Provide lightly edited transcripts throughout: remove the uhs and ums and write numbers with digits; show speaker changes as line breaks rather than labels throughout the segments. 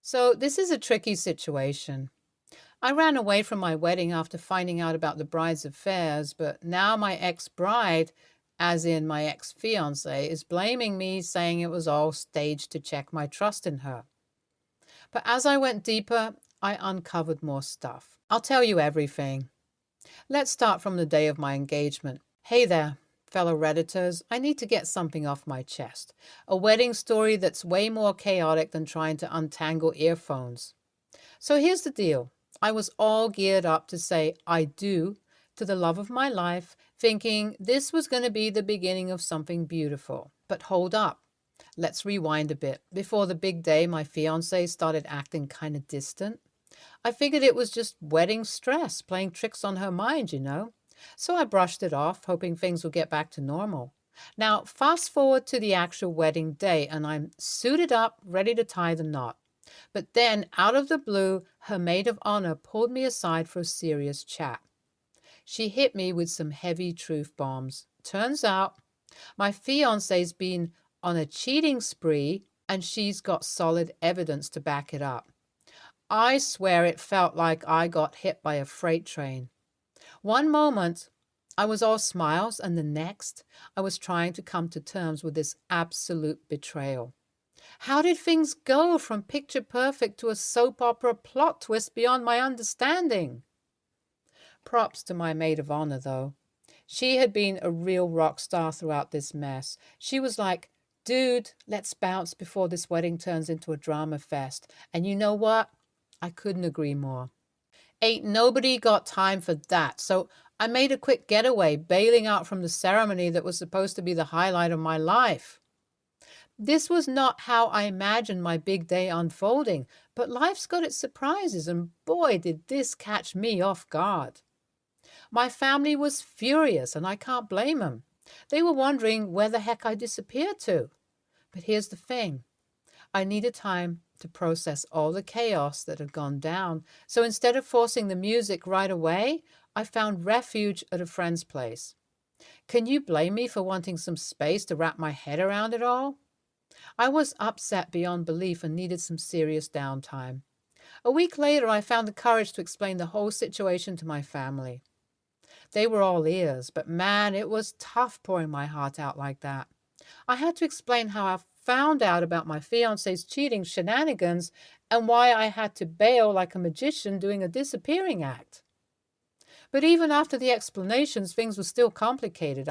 So, this is a tricky situation. I ran away from my wedding after finding out about the bride's affairs, but now my ex bride, as in my ex fiance, is blaming me, saying it was all staged to check my trust in her. But as I went deeper, I uncovered more stuff. I'll tell you everything. Let's start from the day of my engagement. Hey there, fellow Redditors. I need to get something off my chest. A wedding story that's way more chaotic than trying to untangle earphones. So here's the deal. I was all geared up to say I do to the love of my life, thinking this was going to be the beginning of something beautiful. But hold up. Let's rewind a bit. Before the big day, my fiancé started acting kind of distant. I figured it was just wedding stress, playing tricks on her mind. So I brushed it off, hoping things would get back to normal. Now, fast forward to the actual wedding day, and I'm suited up, ready to tie the knot. But then, out of the blue, her maid of honor pulled me aside for a serious chat. She hit me with some heavy truth bombs. Turns out, my fiance's been on a cheating spree, and she's got solid evidence to back it up. I swear it felt like I got hit by a freight train. One moment, I was all smiles, and the next, I was trying to come to terms with this absolute betrayal. How did things go from picture perfect to a soap opera plot twist beyond my understanding? Props to my maid of honor, though. She had been a real rock star throughout this mess. She was like, dude, let's bounce before this wedding turns into a drama fest. And you know what? I couldn't agree more. Ain't nobody got time for that. So I made a quick getaway, bailing out from the ceremony that was supposed to be the highlight of my life. This was not how I imagined my big day unfolding, but life's got its surprises, and boy, did this catch me off guard. My family was furious, and I can't blame them. They were wondering where the heck I disappeared to. But here's the thing. I needed time to process all the chaos that had gone down, so instead of forcing the music right away, I found refuge at a friend's place. Can you blame me for wanting some space to wrap my head around it all? I was upset beyond belief and needed some serious downtime. A week later, I found the courage to explain the whole situation to my family. They were all ears, but man, it was tough pouring my heart out like that. I had to explain how I found out about my fiance's cheating shenanigans and why I had to bail like a magician doing a disappearing act. But even after the explanations, things were still complicated.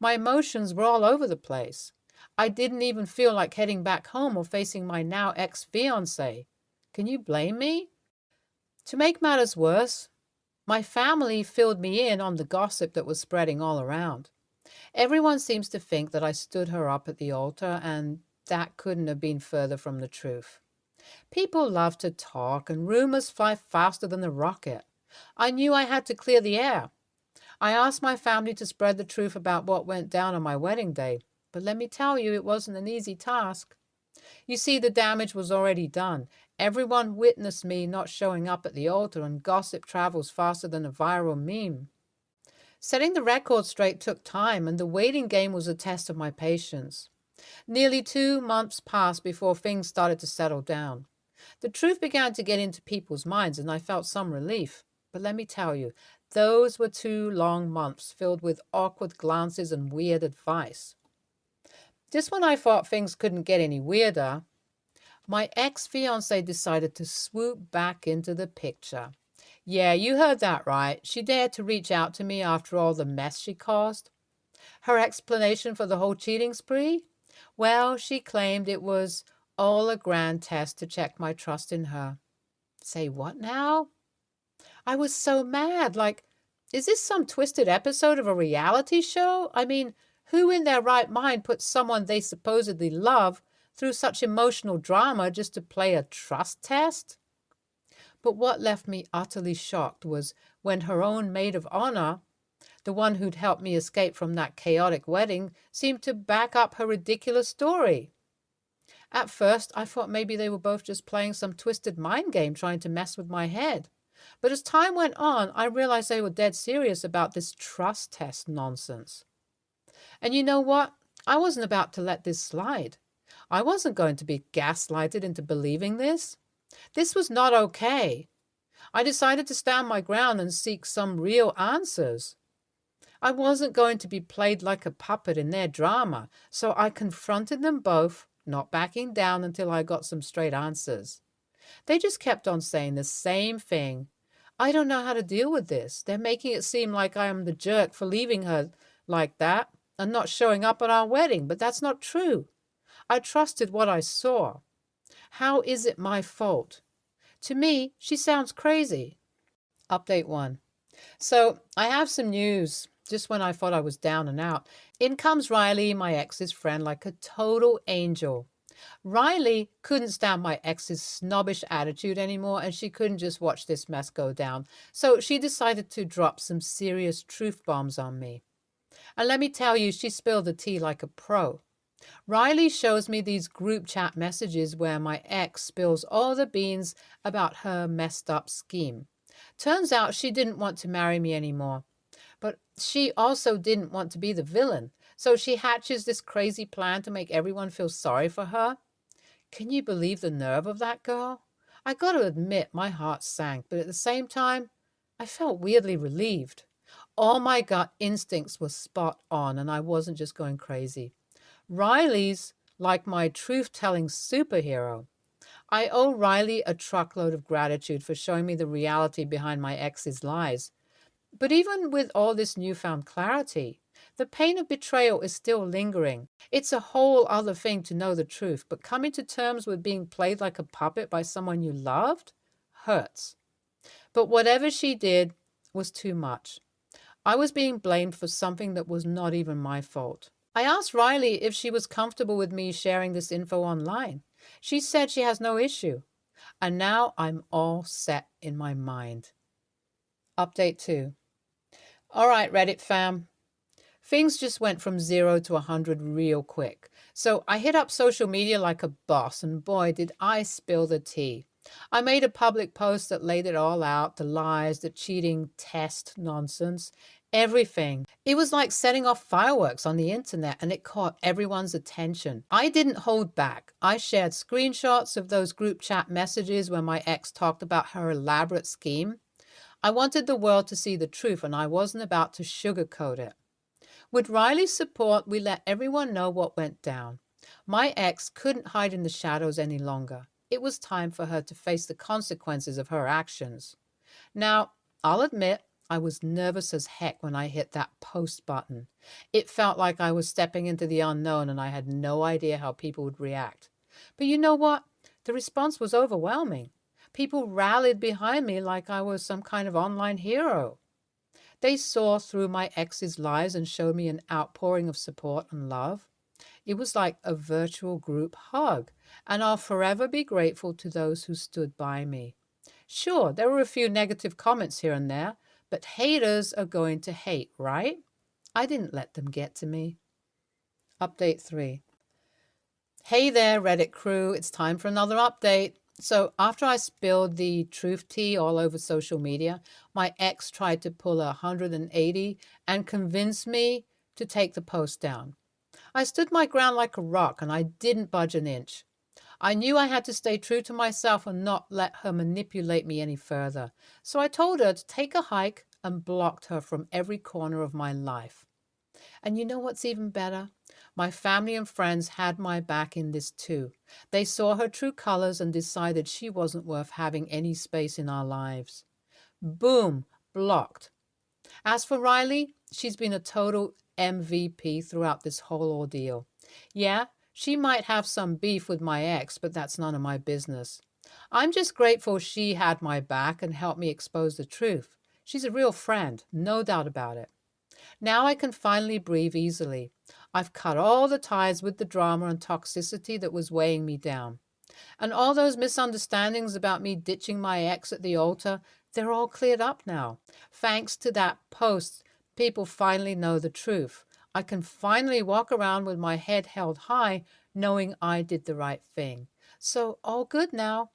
My emotions were all over the place. I didn't even feel like heading back home or facing my now ex-fiancé. Can you blame me? To make matters worse, my family filled me in on the gossip that was spreading all around. Everyone seems to think that I stood her up at the altar, and that couldn't have been further from the truth. People love to talk, and rumors fly faster than the rocket. I knew I had to clear the air. I asked my family to spread the truth about what went down on my wedding day, but let me tell you, it wasn't an easy task. You see, the damage was already done. Everyone witnessed me not showing up at the altar, and gossip travels faster than a viral meme. Setting the record straight took time, and the waiting game was a test of my patience. Nearly 2 months passed before things started to settle down. The truth began to get into people's minds, and I felt some relief. But let me tell you, those were 2 long months filled with awkward glances and weird advice. Just when I thought things couldn't get any weirder, my ex-fiancé decided to swoop back into the picture. Yeah, you heard that right. She dared to reach out to me after all the mess she caused. Her explanation for the whole cheating spree? Well, she claimed it was all a grand test to check my trust in her. Say what now? I was so mad. Like, is this some twisted episode of a reality show? Who in their right mind puts someone they supposedly love through such emotional drama just to play a trust test? But what left me utterly shocked was when her own maid of honor, the one who'd helped me escape from that chaotic wedding, seemed to back up her ridiculous story. At first, I thought maybe they were both just playing some twisted mind game trying to mess with my head. But as time went on, I realized they were dead serious about this trust test nonsense. And you know what? I wasn't about to let this slide. I wasn't going to be gaslighted into believing this. This was not okay. I decided to stand my ground and seek some real answers. I wasn't going to be played like a puppet in their drama, so I confronted them both, not backing down until I got some straight answers. They just kept on saying the same thing. I don't know how to deal with this. They're making it seem like I am the jerk for leaving her like that and not showing up at our wedding, but that's not true. I trusted what I saw. How is it my fault? To me, she sounds crazy. Update 1. So I have some news. Just when I thought I was down and out, in comes Riley, my ex's friend, like a total angel. Riley couldn't stand my ex's snobbish attitude anymore, and she couldn't just watch this mess go down. So she decided to drop some serious truth bombs on me. And let me tell you, she spilled the tea like a pro. Riley shows me these group chat messages where my ex spills all the beans about her messed up scheme. Turns out she didn't want to marry me anymore. But she also didn't want to be the villain. So she hatches this crazy plan to make everyone feel sorry for her. Can you believe the nerve of that girl? I got to admit, my heart sank, but at the same time, I felt weirdly relieved. All my gut instincts were spot on, and I wasn't just going crazy. Riley's like my truth-telling superhero. I owe Riley a truckload of gratitude for showing me the reality behind my ex's lies. But even with all this newfound clarity, the pain of betrayal is still lingering. It's a whole other thing to know the truth, but coming to terms with being played like a puppet by someone you loved hurts. But whatever she did was too much. I was being blamed for something that was not even my fault. I asked Riley if she was comfortable with me sharing this info online. She said she has no issue. And now I'm all set in my mind. Update 2. All right, Reddit fam. Things just went from 0 to 100 real quick. So I hit up social media like a boss, and boy, did I spill the tea. I made a public post that laid it all out, the lies, the cheating test nonsense, everything. It was like setting off fireworks on the internet, and it caught everyone's attention. I didn't hold back. I shared screenshots of those group chat messages where my ex talked about her elaborate scheme. I wanted the world to see the truth, and I wasn't about to sugarcoat it. With Riley's support, we let everyone know what went down. My ex couldn't hide in the shadows any longer. It was time for her to face the consequences of her actions. Now, I'll admit, I was nervous as heck when I hit that post button. It felt like I was stepping into the unknown, and I had no idea how people would react. But you know what? The response was overwhelming. People rallied behind me like I was some kind of online hero. They saw through my ex's lies and showed me an outpouring of support and love. It was like a virtual group hug, and I'll forever be grateful to those who stood by me. Sure, there were a few negative comments here and there, but haters are going to hate, right? I didn't let them get to me. Update 3. Hey there, Reddit crew. It's time for another update. So after I spilled the truth tea all over social media, my ex tried to pull a 180 and convince me to take the post down. I stood my ground like a rock, and I didn't budge an inch. I knew I had to stay true to myself and not let her manipulate me any further. So I told her to take a hike and blocked her from every corner of my life. And you know what's even better? My family and friends had my back in this too. They saw her true colors and decided she wasn't worth having any space in our lives. Boom, blocked. As for Riley, she's been a total MVP throughout this whole ordeal. Yeah, she might have some beef with my ex, but that's none of my business. I'm just grateful she had my back and helped me expose the truth. She's a real friend, no doubt about it. Now I can finally breathe easily. I've cut all the ties with the drama and toxicity that was weighing me down. And all those misunderstandings about me ditching my ex at the altar, they're all cleared up now. Thanks to that post, people finally know the truth. I can finally walk around with my head held high, knowing I did the right thing. So all good now.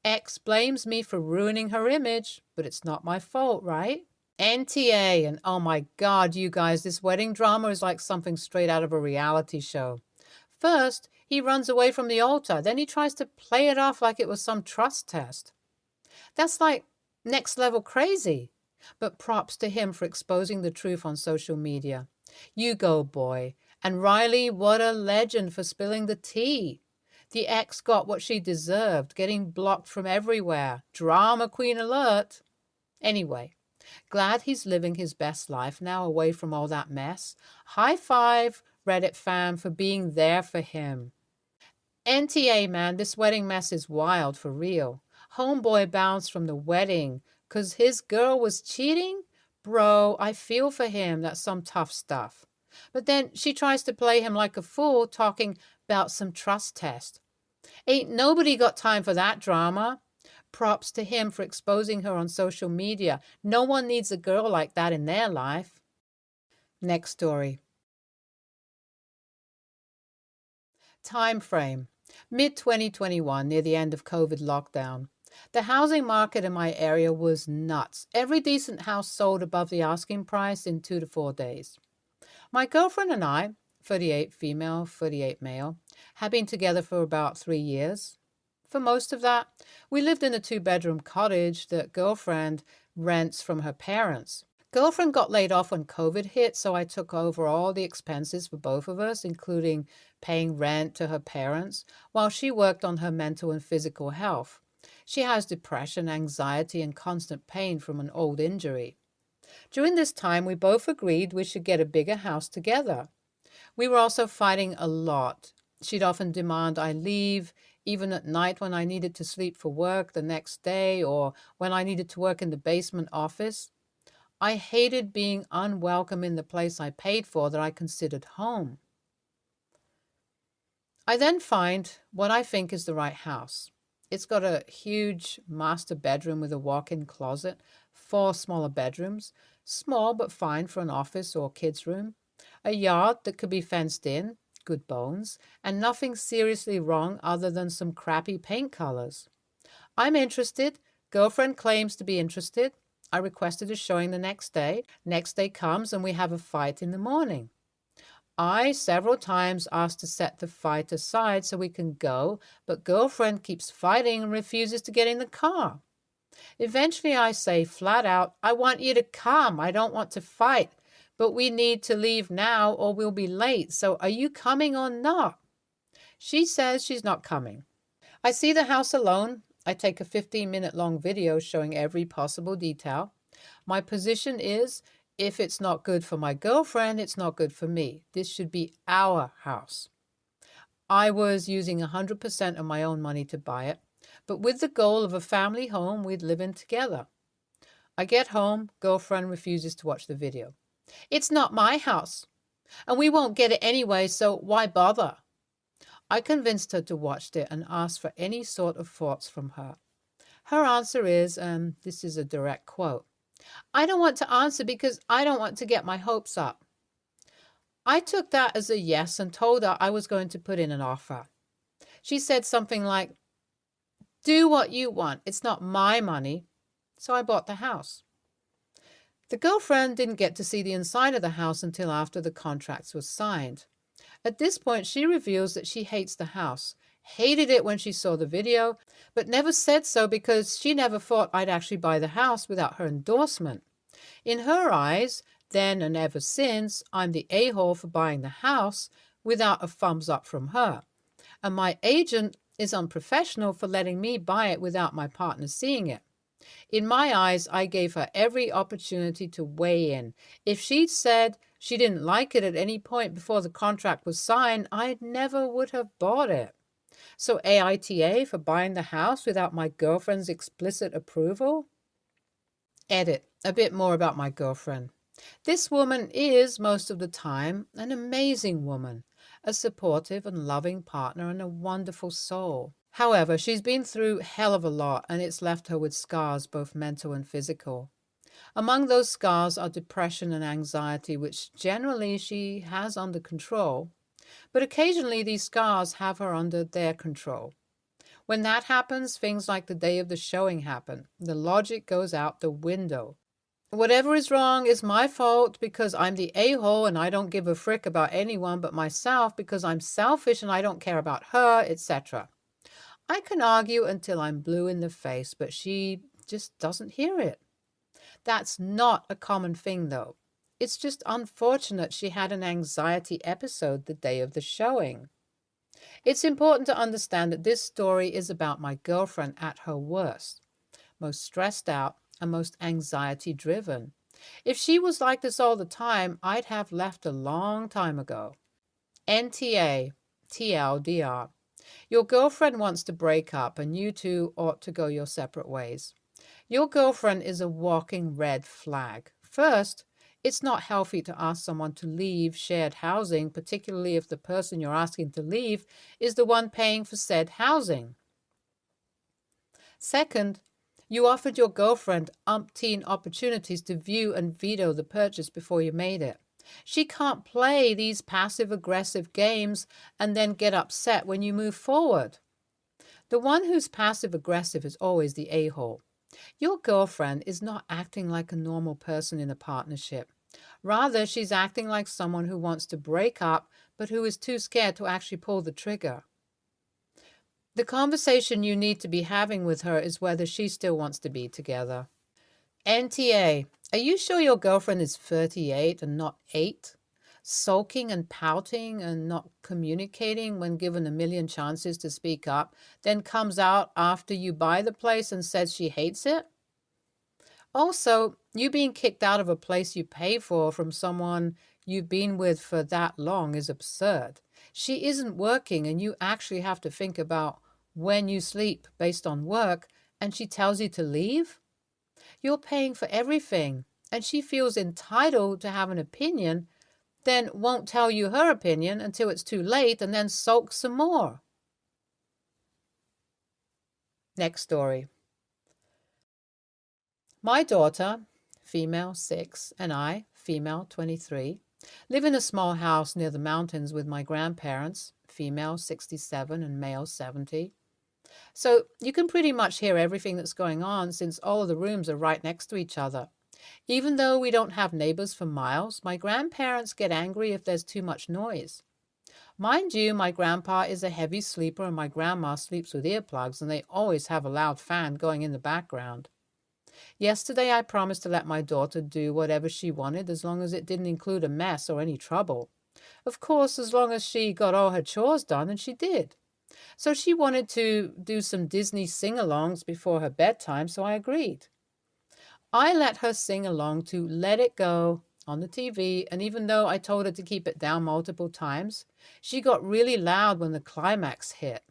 Ex blames me for ruining her image, but it's not my fault, right? NTA, and oh my God, you guys, this wedding drama is like something straight out of a reality show. First, he runs away from the altar, then he tries to play it off like it was some trust test. That's like next level crazy. But props to him for exposing the truth on social media. You go, boy. And Riley, what a legend for spilling the tea. The ex got what she deserved, getting blocked from everywhere. Drama queen alert. Anyway, glad he's living his best life now away from all that mess. High five, Reddit fam, for being there for him. NTA, man, this wedding mess is wild for real. Homeboy bounced from the wedding because his girl was cheating? Bro, I feel for him. That's some tough stuff. But then she tries to play him like a fool, talking about some trust test. Ain't nobody got time for that drama. Props to him for exposing her on social media. No one needs a girl like that in their life. Next story. Time frame. Mid-2021, near the end of COVID lockdown. The housing market in my area was nuts. Every decent house sold above the asking price in 2 to 4 days. My girlfriend and I, 38 female, 38 male, had been together for about 3 years. For most of that, we lived in a 2-bedroom cottage that girlfriend rents from her parents. Girlfriend got laid off when COVID hit, so I took over all the expenses for both of us, including paying rent to her parents, while she worked on her mental and physical health. She has depression, anxiety, and constant pain from an old injury. During this time, we both agreed we should get a bigger house together. We were also fighting a lot. She'd often demand I leave, even at night when I needed to sleep for work the next day or when I needed to work in the basement office. I hated being unwelcome in the place I paid for that I considered home. I then find what I think is the right house. It's got a huge master bedroom with a walk-in closet, 4 smaller bedrooms, small but fine for an office or kids' room, a yard that could be fenced in, good bones, and nothing seriously wrong other than some crappy paint colors. I'm interested. Girlfriend claims to be interested. I requested a showing the next day. Next day comes and we have a fight in the morning. I several times asked to set the fight aside so we can go, but girlfriend keeps fighting and refuses to get in the car. Eventually I say flat out, I want you to come. I don't want to fight, but we need to leave now or we'll be late. So are you coming or not? She says she's not coming. I see the house alone. I take a 15-minute long video showing every possible detail. My position is, if it's not good for my girlfriend, it's not good for me. This should be our house. I was using 100% of my own money to buy it, but with the goal of a family home we'd live in together. I get home, girlfriend refuses to watch the video. It's not my house, and we won't get it anyway, so why bother? I convinced her to watch it and asked for any sort of thoughts from her. Her answer is, this is a direct quote, I don't want to answer because I don't want to get my hopes up. I took that as a yes and told her I was going to put in an offer. She said something like, do what you want. It's not my money. So I bought the house. The girlfriend didn't get to see the inside of the house until after the contracts were signed. At this point, she reveals that she hates the house, hated it when she saw the video, but never said so because she never thought I'd actually buy the house without her endorsement. In her eyes, then and ever since, I'm the a-hole for buying the house without a thumbs up from her. And my agent is unprofessional for letting me buy it without my partner seeing it. In my eyes, I gave her every opportunity to weigh in. If she'd said she didn't like it at any point before the contract was signed, I never would have bought it. So AITA for buying the house without my girlfriend's explicit approval? Edit. A bit more about my girlfriend. This woman is, most of the time, an amazing woman, a supportive and loving partner and a wonderful soul. However, she's been through hell of a lot and it's left her with scars, both mental and physical. Among those scars are depression and anxiety, which generally she has under control, but occasionally these scars have her under their control. When that happens, things like the day of the showing happen. The logic goes out the window. Whatever is wrong is my fault because I'm the a-hole and I don't give a frick about anyone but myself because I'm selfish and I don't care about her, etc. I can argue until I'm blue in the face, but she just doesn't hear it. That's not a common thing, though. It's just unfortunate she had an anxiety episode the day of the showing. It's important to understand that this story is about my girlfriend at her worst, most stressed out and most anxiety driven. If she was like this all the time, I'd have left a long time ago. NTA, TLDR. Your girlfriend wants to break up and you two ought to go your separate ways. Your girlfriend is a walking red flag. First, it's not healthy to ask someone to leave shared housing, particularly if the person you're asking to leave is the one paying for said housing. Second, you offered your girlfriend umpteen opportunities to view and veto the purchase before you made it. She can't play these passive-aggressive games and then get upset when you move forward. The one who's passive-aggressive is always the a-hole. Your girlfriend is not acting like a normal person in a partnership. Rather, she's acting like someone who wants to break up but who is too scared to actually pull the trigger. The conversation you need to be having with her is whether she still wants to be together. NTA, are you sure your girlfriend is 38 and not 8? Sulking and pouting and not communicating when given a million chances to speak up, then comes out after you buy the place and says she hates it? Also, you being kicked out of a place you pay for from someone you've been with for that long is absurd. She isn't working and you actually have to think about when you sleep based on work, and she tells you to leave? You're paying for everything, and she feels entitled to have an opinion, then won't tell you her opinion until it's too late, and then sulks some more. Next story. My daughter, female 6, and I, female 23, live in a small house near the mountains with my grandparents, female 67 and male 70. So you can pretty much hear everything that's going on since all of the rooms are right next to each other. Even though we don't have neighbors for miles, my grandparents get angry if there's too much noise. Mind you, my grandpa is a heavy sleeper and my grandma sleeps with earplugs, and they always have a loud fan going in the background. Yesterday I promised to let my daughter do whatever she wanted as long as it didn't include a mess or any trouble. Of course, as long as she got all her chores done, and she did. So she wanted to do some Disney sing-alongs before her bedtime, so I agreed. I let her sing along to Let It Go on the TV, and even though I told her to keep it down multiple times, she got really loud when the climax hit.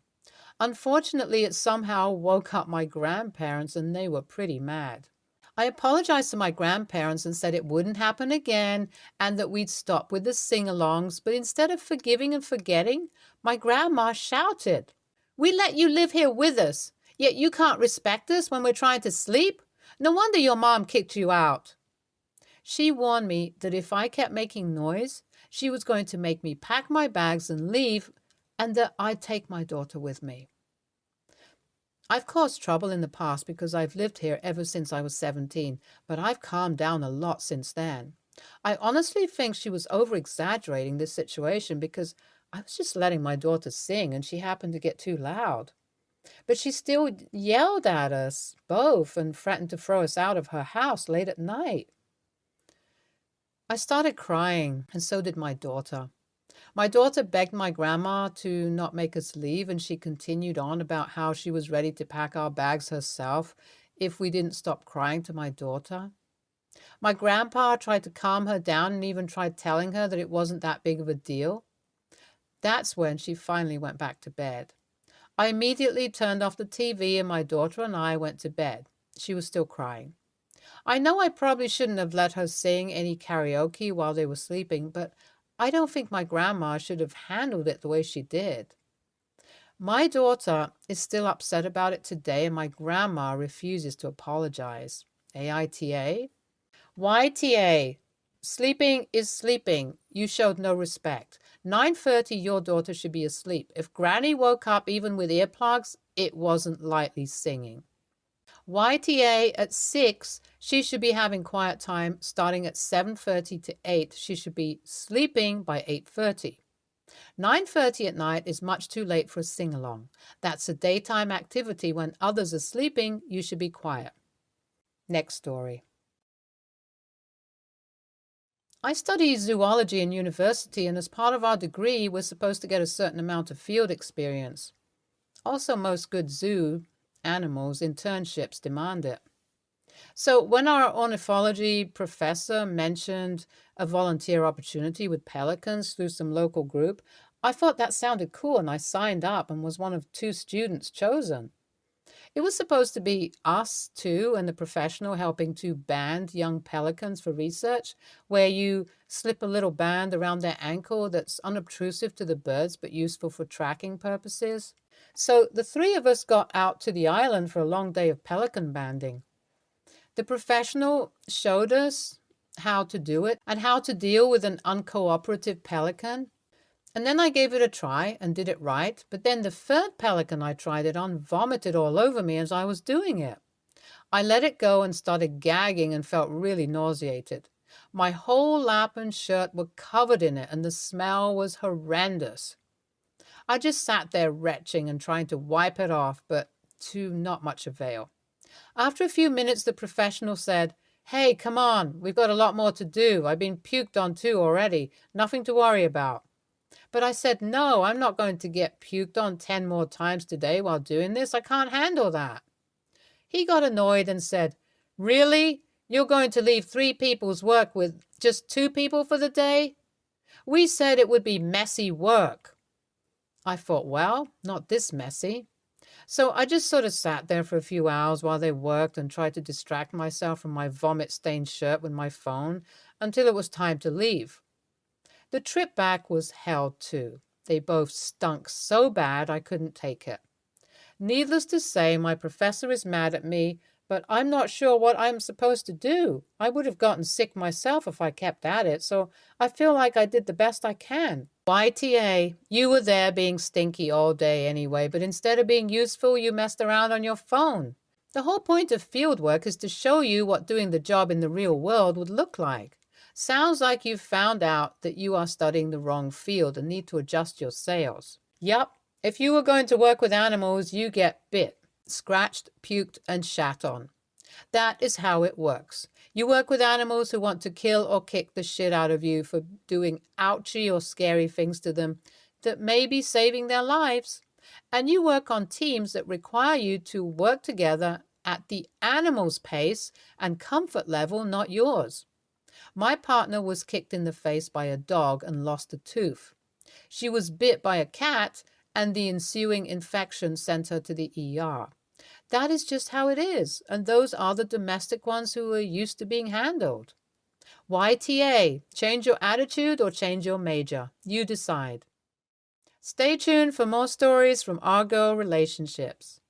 Unfortunately, it somehow woke up my grandparents, and they were pretty mad. I apologized to my grandparents and said it wouldn't happen again and that we'd stop with the sing-alongs, but instead of forgiving and forgetting, my grandma shouted, "We let you live here with us, yet you can't respect us when we're trying to sleep? No wonder your mom kicked you out." She warned me that if I kept making noise, she was going to make me pack my bags and leave, and that I'd take my daughter with me. I've caused trouble in the past because I've lived here ever since I was 17, but I've calmed down a lot since then. I honestly think she was over-exaggerating this situation because I was just letting my daughter sing and she happened to get too loud. But she still yelled at us both and threatened to throw us out of her house late at night. I started crying, and so did my daughter. My daughter begged my grandma to not make us leave, and she continued on about how she was ready to pack our bags herself if we didn't stop crying to my daughter. My grandpa tried to calm her down and even tried telling her that it wasn't that big of a deal. That's when she finally went back to bed. I immediately turned off the TV and my daughter and I went to bed. She was still crying. I know I probably shouldn't have let her sing any karaoke while they were sleeping, but I don't think my grandma should have handled it the way she did. My daughter is still upset about it today, and my grandma refuses to apologize. AITA? YTA. Sleeping is sleeping. You showed no respect. 9:30, your daughter should be asleep. If Granny woke up even with earplugs, it wasn't lightly singing. YTA at 6, she should be having quiet time starting at 7:30 to 8. She should be sleeping by 8:30. 9:30 at night is much too late for a sing-along. That's a daytime activity. When others are sleeping, you should be quiet. Next story. I study zoology in university, and as part of our degree, we're supposed to get a certain amount of field experience. Also, most good zoo animals internships demand it. So when our ornithology professor mentioned a volunteer opportunity with pelicans through some local group, I thought that sounded cool, and I signed up and was one of 2 students chosen. It was supposed to be us two and the professional helping to band young pelicans for research, where you slip a little band around their ankle that's unobtrusive to the birds but useful for tracking purposes. So the 3 of us got out to the island for a long day of pelican banding. The professional showed us how to do it and how to deal with an uncooperative pelican. And then I gave it a try and did it right, but then the 3rd pelican I tried it on vomited all over me as I was doing it. I let it go and started gagging and felt really nauseated. My whole lap and shirt were covered in it, and the smell was horrendous. I just sat there retching and trying to wipe it off, but to not much avail. After a few minutes, the professional said, "Hey, come on, we've got a lot more to do. I've been puked on 2 already. Nothing to worry about." But I said, "No, I'm not going to get puked on 10 more times today while doing this. I can't handle that." He got annoyed and said, "Really? You're going to leave 3 people's work with just 2 people for the day? We said it would be messy work." I thought, well, not this messy. So I just sort of sat there for a few hours while they worked and tried to distract myself from my vomit-stained shirt with my phone until it was time to leave. The trip back was hell too. They both stunk so bad I couldn't take it. Needless to say, my professor is mad at me, but I'm not sure what I'm supposed to do. I would have gotten sick myself if I kept at it, so I feel like I did the best I can. YTA, you were there being stinky all day anyway, but instead of being useful, you messed around on your phone. The whole point of field work is to show you what doing the job in the real world would look like. Sounds like you've found out that you are studying the wrong field and need to adjust your sails. Yup, if you were going to work with animals, you get bit, scratched, puked, and shat on. That is how it works. You work with animals who want to kill or kick the shit out of you for doing ouchy or scary things to them that may be saving their lives. And you work on teams that require you to work together at the animal's pace and comfort level, not yours. My partner was kicked in the face by a dog and lost a tooth. She was bit by a cat, and the ensuing infection sent her to the ER. That is just how it is, and those are the domestic ones who are used to being handled. YTA, change your attitude or change your major. You decide. Stay tuned for more stories from Argo Relationships.